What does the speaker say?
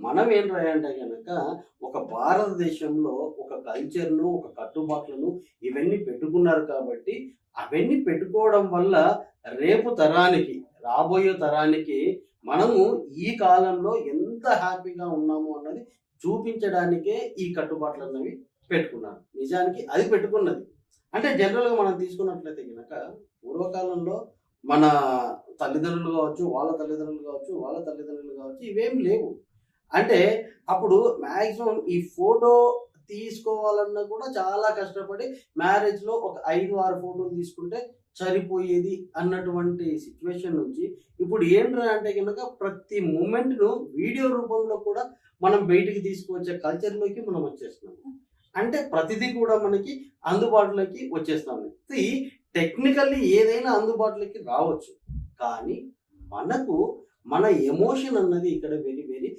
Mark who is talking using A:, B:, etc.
A: మనం ఏంటంటే గనక ఒక భారతదేశంలో ఒక కల్చర్‌ను, ఒక కట్టుబాట్లను ఇవన్నీ పెట్టుకున్నారు కాబట్టి, అవన్నీ పెట్టుకోవడం వల్ల రేపు తరానికి, రాబోయే తరానికి మనము ఈ కాలంలో ఎంత హ్యాపీగా ఉన్నాము అన్నది చూపించడానికే ఈ కట్టుబాట్లన్నవి పెట్టుకున్నారు. నిజానికి అది పెట్టుకున్నది. అంటే జనరల్‌గా మనం తీసుకున్నట్లయితే గనక పూర్వకాలంలో మన తల్లిదండ్రులు గావచ్చు, వాళ్ళ తల్లిదండ్రులు గావచ్చు, వాళ్ళ తల్లిదండ్రులు గావచ్చు ఇవేమి లేవు. అంటే అప్పుడు మాక్సిమం ఈ ఫోటో తీసుకోవాలన్నా కూడా చాలా కష్టపడి మ్యారేజ్‌లో ఒక 5, 6 ఫోటోలు తీసుకుంటే సరిపోయేది అన్నటువంటి సిట్యుయేషన్ నుంచి ఇప్పుడు ఏంట్రా అంటే గనక ప్రతి మూమెంట్‌ను వీడియో రూపంలో కూడా మనం బయటికి తీసుకువచ్చే కల్చర్‌లోకి మనం వచ్చేస్తున్నాము. అంటే ప్రతిదీ కూడా మనకి అందుబాటులోకి వచ్చేస్తాంది. టెక్నికల్లీ ఏదైనా అందుబాటులోకి రావచ్చు. కానీ మనకు మన ఎమోషన్ అన్నది ఇక్కడ వెరీ వెరీ